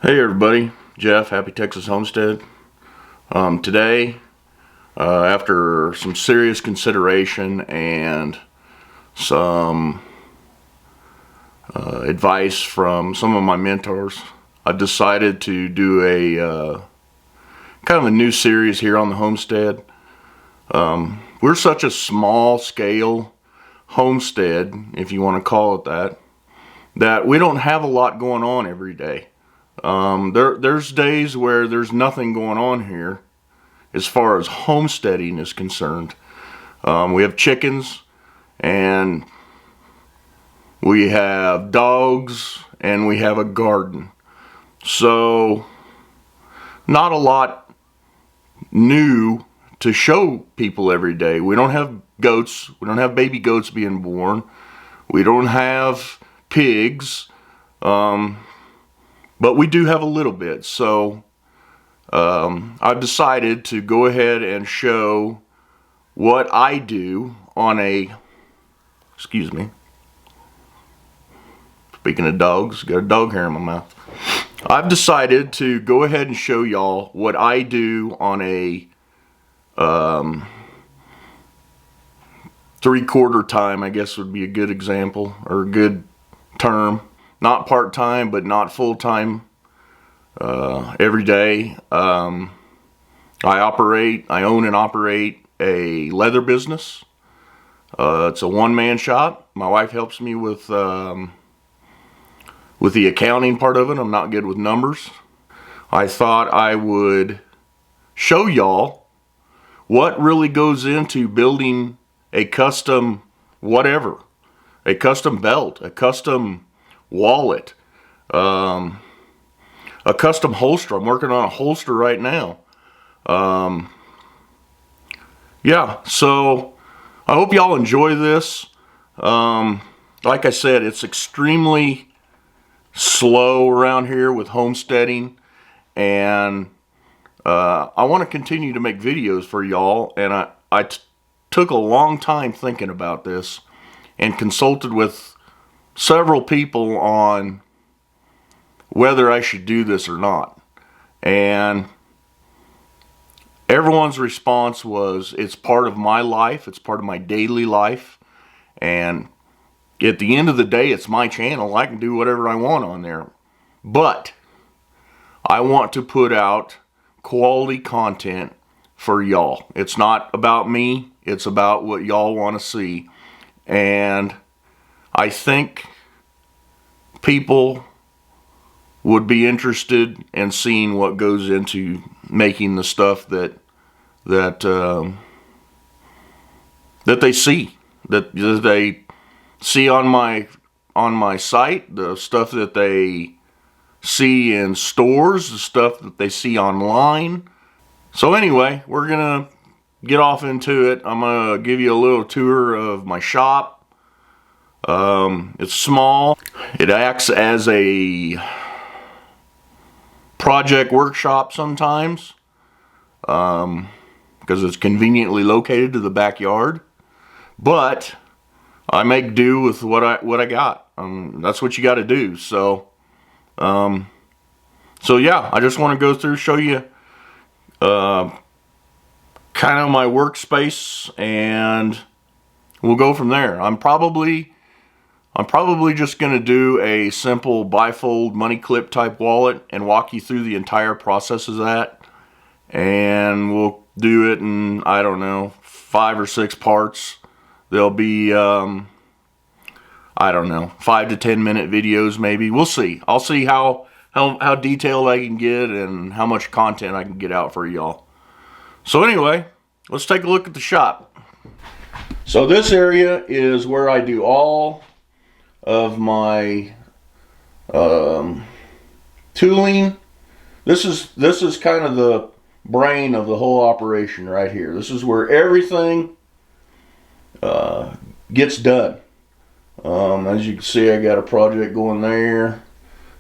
Hey everybody, Jeff, Happy Texas Homestead. Today, after some serious consideration and some advice from some of my mentors, I've decided to do a kind of a new series here on the homestead. We're such a small scale homestead, if you want to call it that we don't have a lot going on every day. There's days where there's nothing going on here as far as homesteading is concerned. We have chickens and we have dogs and we have a garden. So not a lot new to show people every day. We don't have goats. We don't have baby goats being born. We don't have pigs. But we do have a little bit, so I've decided to go ahead and show what I do on speaking of dogs, got a dog hair in my mouth. I've decided to go ahead and show y'all what I do on a 3/4 time, I guess would be a good example, or a good term. Not part-time, but not full-time every day. I own and operate a leather business. It's a one-man shop. My wife helps me with the accounting part of it. I'm not good with numbers. I thought I would show y'all what really goes into building a custom whatever. A custom belt, a custom wallet, a custom holster. I'm working on a holster right now. Yeah, so I hope y'all enjoy this. Like I said, it's extremely slow around here with homesteading, and I want to continue to make videos for y'all, and I took a long time thinking about this and consulted with several people on whether I should do this or not, and everyone's response was, it's part of my life, it's part of my daily life, and at the end of the day, it's my channel. I can do whatever I want on there, but I want to put out quality content for y'all. It's not about me, it's about what y'all want to see, and I think people would be interested in seeing what goes into making the stuff that they see on my site, the stuff that they see in stores, the stuff that they see online. So anyway, we're gonna get off into it. I'm gonna give you a little tour of my shop. It's small. It acts as a project workshop sometimes, because it's conveniently located to the backyard. But I make do with what I got. That's what you got to do. So yeah, I just want to go through, show you kind of my workspace, and we'll go from there. I'm probably just going to do a simple bifold money clip type wallet and walk you through the entire process of that. And we'll do it in, I don't know, 5 or 6 parts. There'll be, I don't know, 5 to 10 minute videos maybe. We'll see. I'll see how detailed I can get and how much content I can get out for y'all. So anyway, let's take a look at the shop. So this area is where I do all of my tooling. This is kind of the brain of the whole operation right here. This is where everything gets done. As you can see, I got a project going there.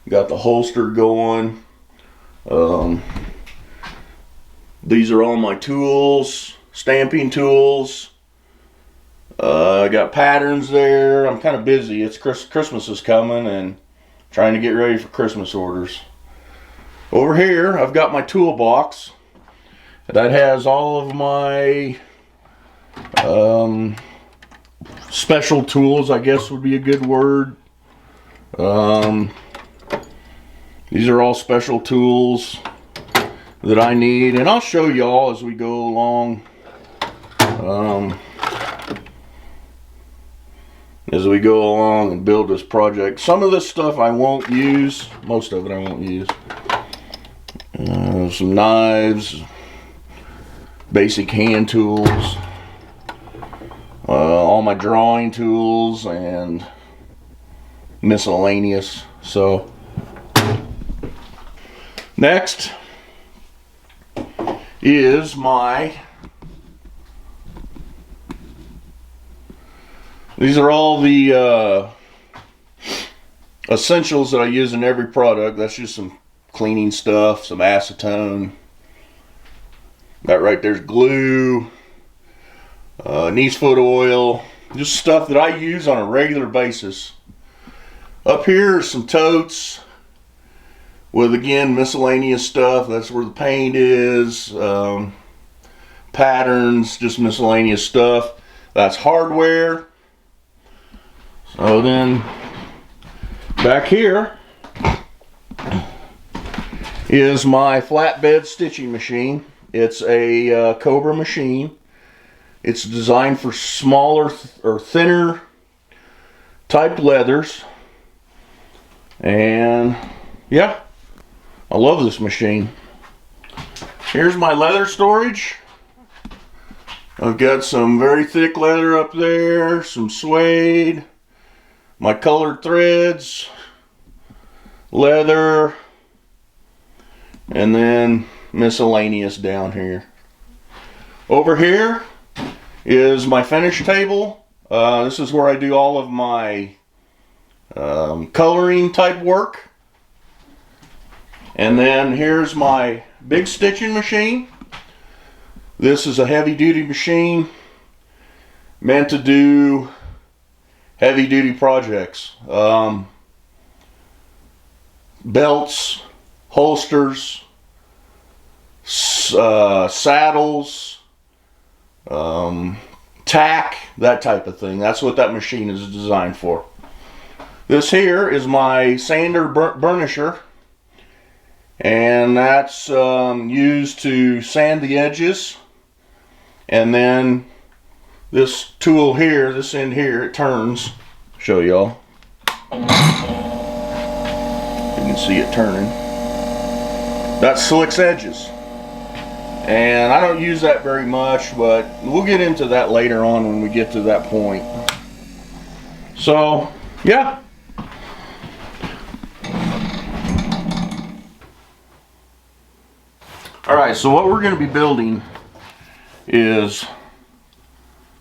Got the holster going. These are all my tools, stamping tools. I got patterns there. I'm kind of busy. It's Christmas is coming and trying to get ready for Christmas orders. Over here, I've got my toolbox that has all of my special tools, I guess would be a good word. These are all special tools that I need, and I'll show y'all as we go along. As we go along and build this project. Some of this stuff I won't use. Most of it I won't use. Some knives, basic hand tools, all my drawing tools, and miscellaneous. So next is these are all the essentials that I use in every product. That's just some cleaning stuff, some acetone. That right there's glue, anise foot oil, just stuff that I use on a regular basis. Up here are some totes with, again, miscellaneous stuff. That's where the paint is, patterns, just miscellaneous stuff. That's hardware. So then back here is my flatbed stitching machine. It's a Cobra machine. It's designed for smaller or thinner type leathers. And yeah, I love this machine. Here's my leather storage. I've got some very thick leather up there, some suede, my colored threads, leather, and then miscellaneous down here. Over here is my finish table. This is where I do all of my coloring type work. And then here's my big stitching machine. This is a heavy duty machine meant to do heavy duty projects. Belts, holsters, saddles, tack, that type of thing. That's what that machine is designed for. This here is my sander burnisher, and that's used to sand the edges. And then this tool here, this end here, it turns. Show y'all. You can see it turning. That slicks edges. And I don't use that very much, but we'll get into that later on when we get to that point. So, yeah. Alright, so what we're going to be building is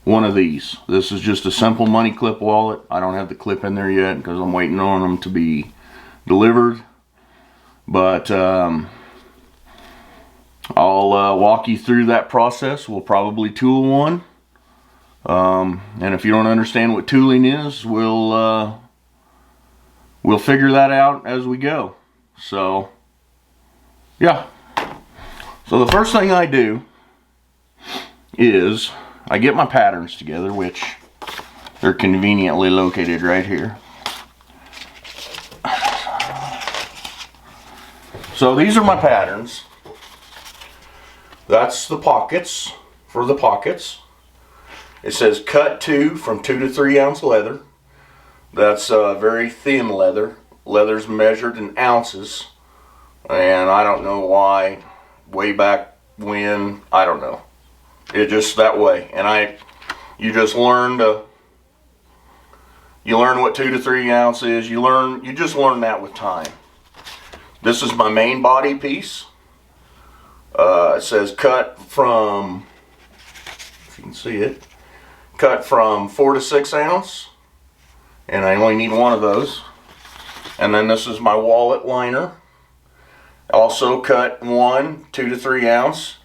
one of these. This is just a simple money clip wallet. I don't have the clip in there yet because I'm waiting on them to be delivered. But I'll walk you through that process. We'll probably tool one. And if you don't understand what tooling is, we'll figure that out as we go. So, yeah. So the first thing I do is I get my patterns together, which they're conveniently located right here. So these are my patterns. That's the pockets, for the pockets. It says cut 2 from 2 to 3 ounce leather. That's very thin leather. Leather's measured in ounces. And I don't know why, way back when, I don't know. It just that way. And you just learn what 2 to 3 ounce is. You just learn that with time. This is my main body piece. It says cut from, if you can see it, cut from 4 to 6 ounce. And I only need one of those. And then this is my wallet liner. Also cut 1, 2 to 3 ounce.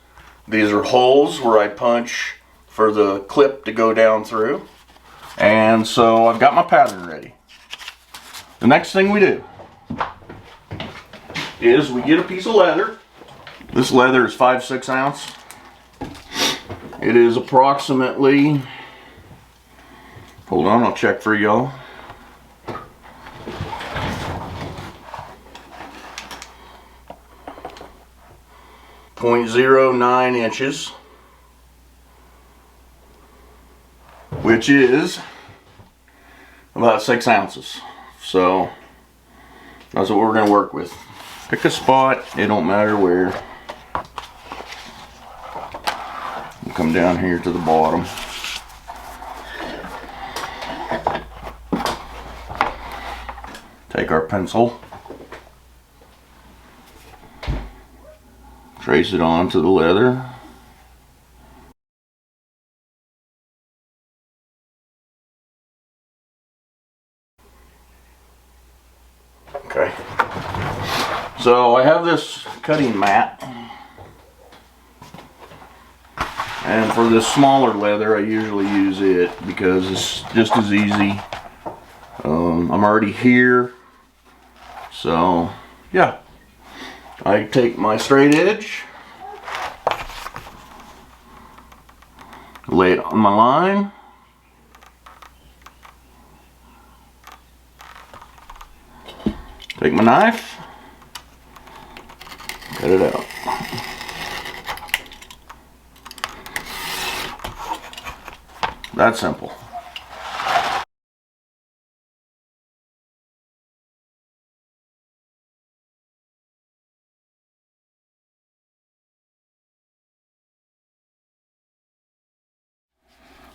These are holes where I punch for the clip to go down through. And so I've got my pattern ready. The next thing we do is we get a piece of leather. This leather is 5/6 ounce. It is approximately, hold on, I'll check for y'all. .09 inches, which is about 6 ounces. So that's what we're going to work with. Pick a spot, it don't matter where. We'll come down here to the bottom. Take our pencil, trace it onto the leather. Okay. So I have this cutting mat, and for this smaller leather I usually use it because it's just as easy. I'm already here, so yeah. I take my straight edge, lay it on my line, take my knife, cut it out. That's simple.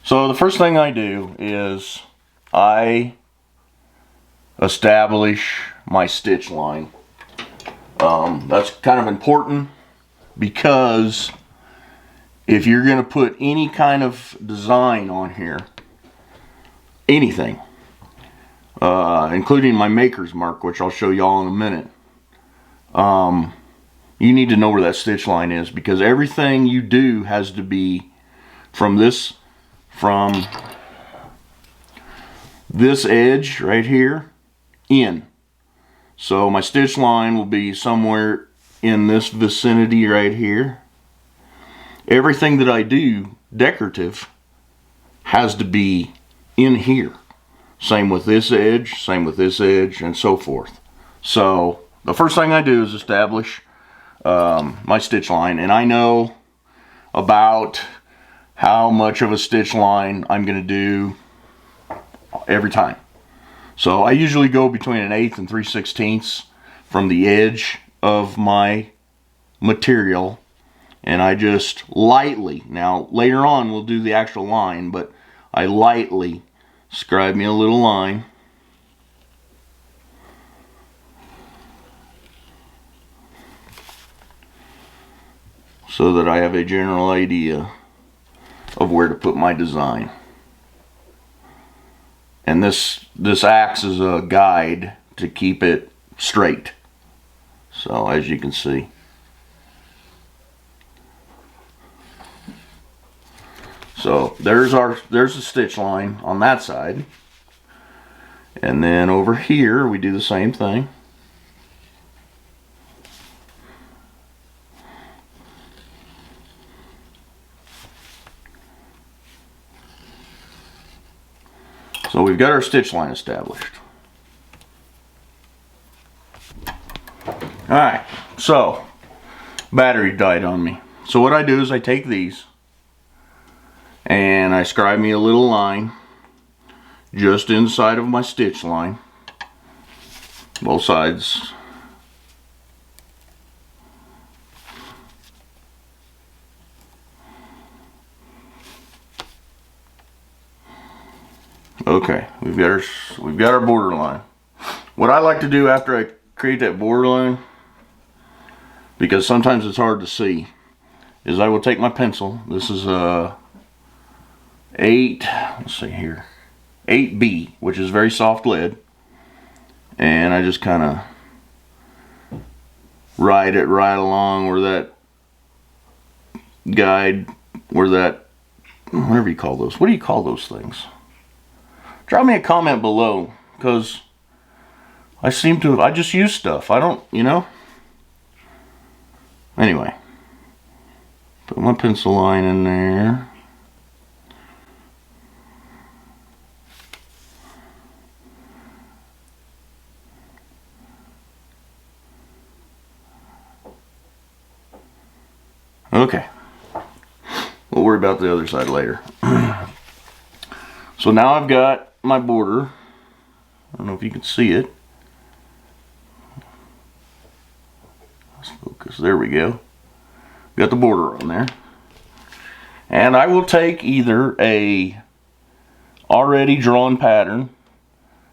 So the first thing I do is I establish my stitch line. That's kind of important because if you're going to put any kind of design on here, anything, including my maker's mark, which I'll show y'all in a minute, you need to know where that stitch line is, because everything you do has to be from this edge right here in. So my stitch line will be somewhere in this vicinity right here. Everything that I do decorative has to be in here. Same with this edge, same with this edge, and so forth. So the first thing I do is establish my stitch line, and I know about how much of a stitch line I'm going to do every time. So I usually go between 1/8 and 3/16 from the edge of my material, and I just lightly, now later on we'll do the actual line, but I lightly scribe me a little line. So that I have a general idea of where to put my design. And this acts as a guide to keep it straight. So as you can see. So there's the stitch line on that side. And then over here we do the same thing. So we've got our stitch line established. Alright, so battery died on me. So what I do is I take these and I scribe me a little line just inside of my stitch line, both sides. Okay, we've got our border line. What I like to do after I create that border line, because sometimes it's hard to see, is I will take my pencil. This is a 8B, which is very soft lead, and I just kind of ride it right along where that guide, where that, whatever you call those. What do you call those things? Drop me a comment below, because I just use stuff. I don't, Anyway, put my pencil line in there. Okay. We'll worry about the other side later. So now I've got my border. I don't know if you can see it. Let's focus. There we go. Got the border on there. And I will take either a already drawn pattern,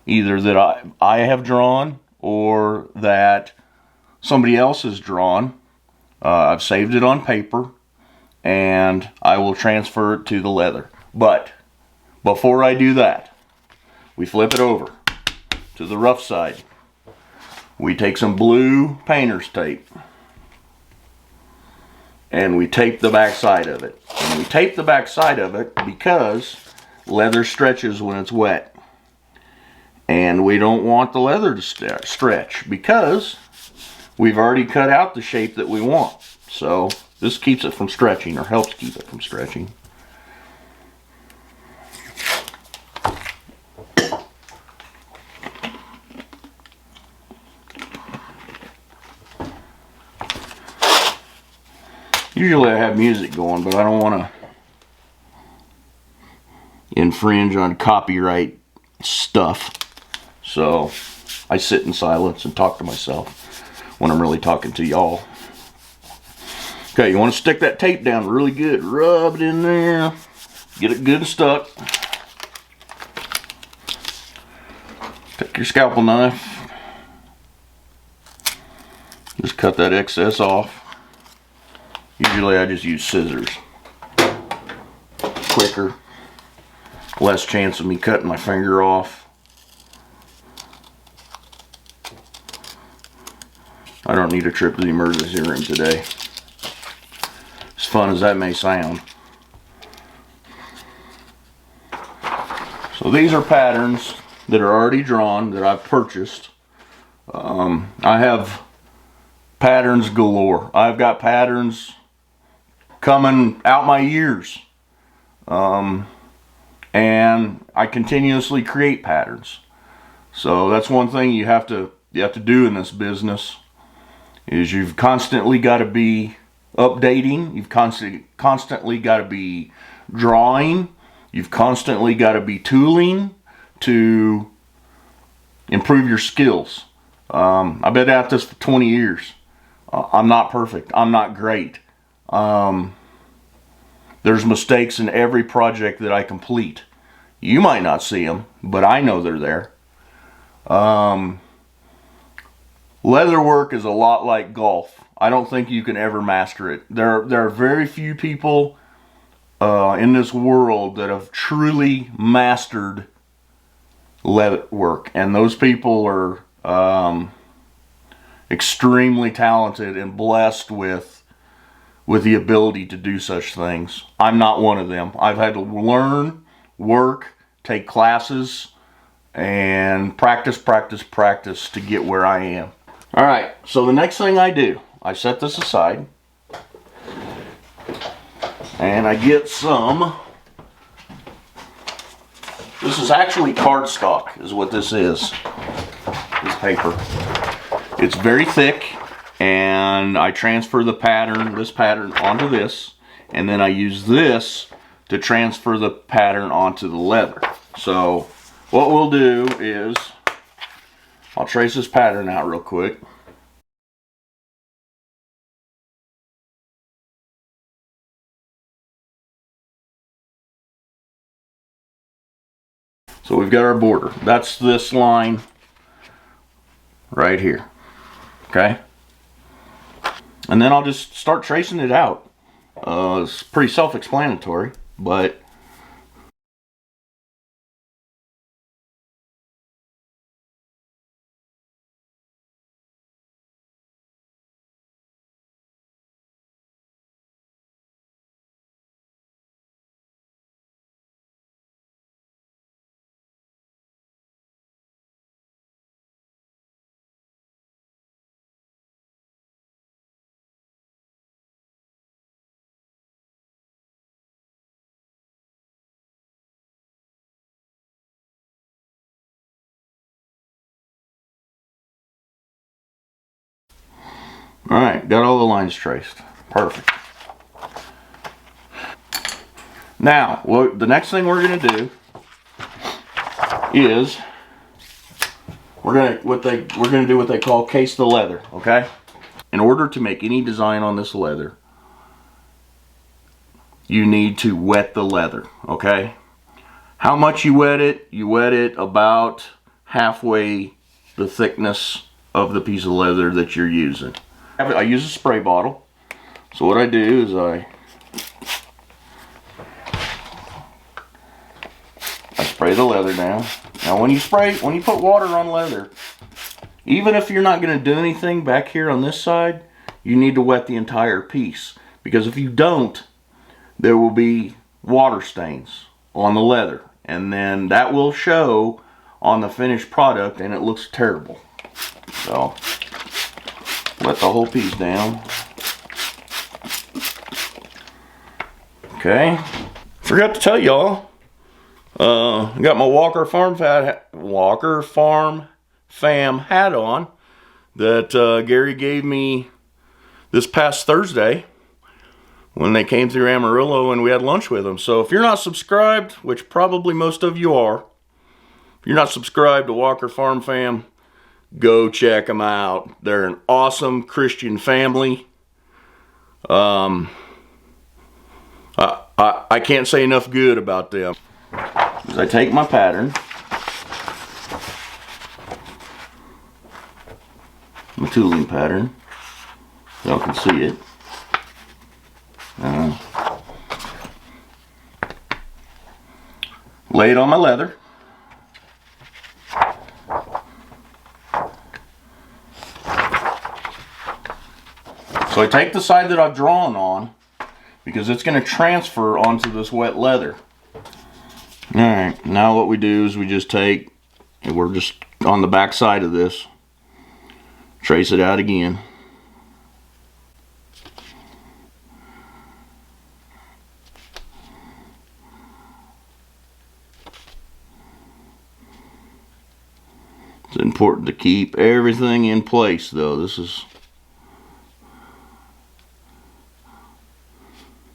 either that I have drawn or that somebody else has drawn. I've saved it on paper, and I will transfer it to the leather. But before I do that, we flip it over to the rough side. We take some blue painter's tape and we tape the back side of it. And we tape the back side of it because leather stretches when it's wet. And we don't want the leather to stretch because we've already cut out the shape that we want. So this keeps it from stretching, or helps keep it from stretching. Usually I have music going, but I don't want to infringe on copyright stuff. So I sit in silence and talk to myself when I'm really talking to y'all. Okay, you want to stick that tape down really good. Rub it in there. Get it good and stuck. Take your scalpel knife. Just cut that excess off. Usually I just use scissors. Quicker. Less chance of me cutting my finger off. I don't need a trip to the emergency room today. As fun as that may sound. So these are patterns that are already drawn that I've purchased. I have patterns galore. I've got patterns coming out my ears. And I continuously create patterns. So that's one thing you have to do in this business, is you've constantly got to be updating. You've constantly got to be drawing. You've constantly got to be tooling to improve your skills. I've been at this for 20 years. I'm not perfect. I'm not great. There's mistakes in every project that I complete. You might not see them, but I know they're there. Leather work is a lot like golf. I don't think you can ever master it. There are very few people in this world that have truly mastered leather work, and those people are extremely talented and blessed with the ability to do such things. I'm not one of them. I've had to learn, work, take classes, and practice to get where I am. All right, so the next thing I do, I set this aside, and I get some, this is actually cardstock, is what this is, this paper. It's very thick, and I transfer the pattern, this pattern, onto this, and then I use this to transfer the pattern onto the leather. So what we'll do is, I'll trace this pattern out real quick. So we've got our border. That's this line right here. Okay? And then I'll just start tracing it out. It's pretty self-explanatory, but Alright, got all the lines traced. Perfect. Now, the next thing we're going to do is we're going to do what they call case the leather, okay? In order to make any design on this leather, you need to wet the leather, okay? How much you wet it? You wet it about halfway the thickness of the piece of leather that you're using. I use a spray bottle. So what I do is I spray the leather down. Now when you put water on leather, even if you're not going to do anything back here on this side, you need to wet the entire piece. Because if you don't, there will be water stains on the leather. And then that will show on the finished product and it looks terrible. So, wet the whole piece down. Okay. Forgot to tell y'all, I got my Walker Farm Fam hat on that Gary gave me this past Thursday when they came through Amarillo and we had lunch with them. So if you're not subscribed, which probably most of you are, if you're not subscribed to Walker Farm Fam, go check them out. They're an awesome Christian family. I can't say enough good about them. As I take my pattern, my tooling pattern, so y'all can see it. Lay it on my leather. So I take the side that I've drawn on because it's going to transfer onto this wet leather. Alright, now what we do is we just take, and we're just on the back side of this, trace it out again. It's important to keep everything in place though.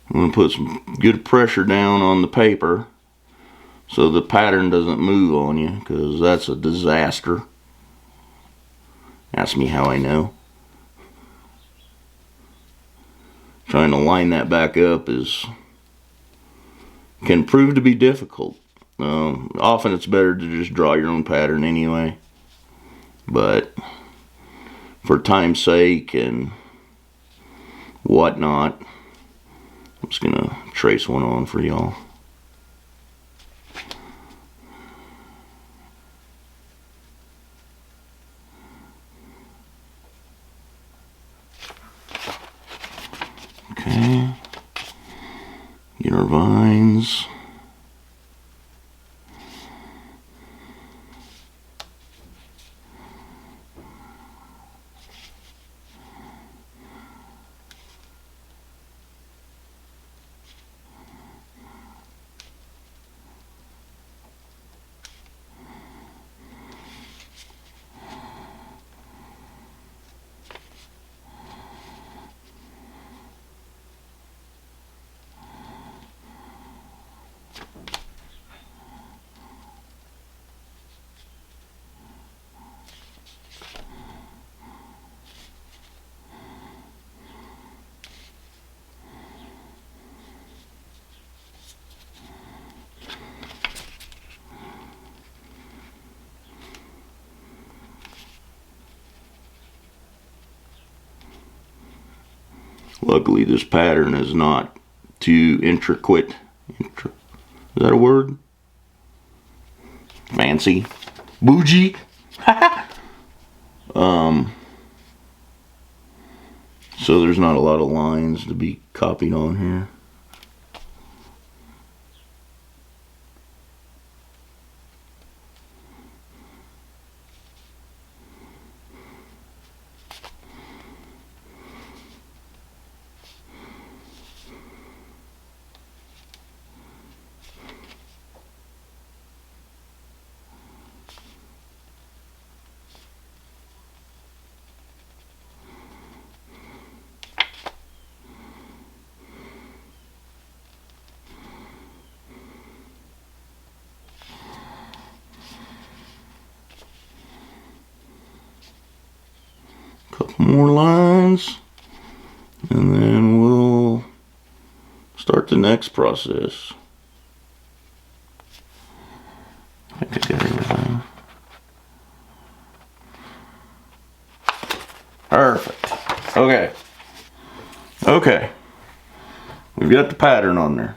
I'm going to put some good pressure down on the paper so the pattern doesn't move on you, because that's a disaster. Ask me how I know. Trying to line that back up can prove to be difficult. Often it's better to just draw your own pattern anyway. But for time's sake and whatnot, I'm just going to trace one on for y'all. Okay. Get our vines. Luckily, this pattern is not too intricate. Is that a word? Fancy. Bougie. So there's not a lot of lines to be copied on here. couple more lines, and then we'll start the next process. I think I got everything. Perfect. Okay. Okay. We've got the pattern on there.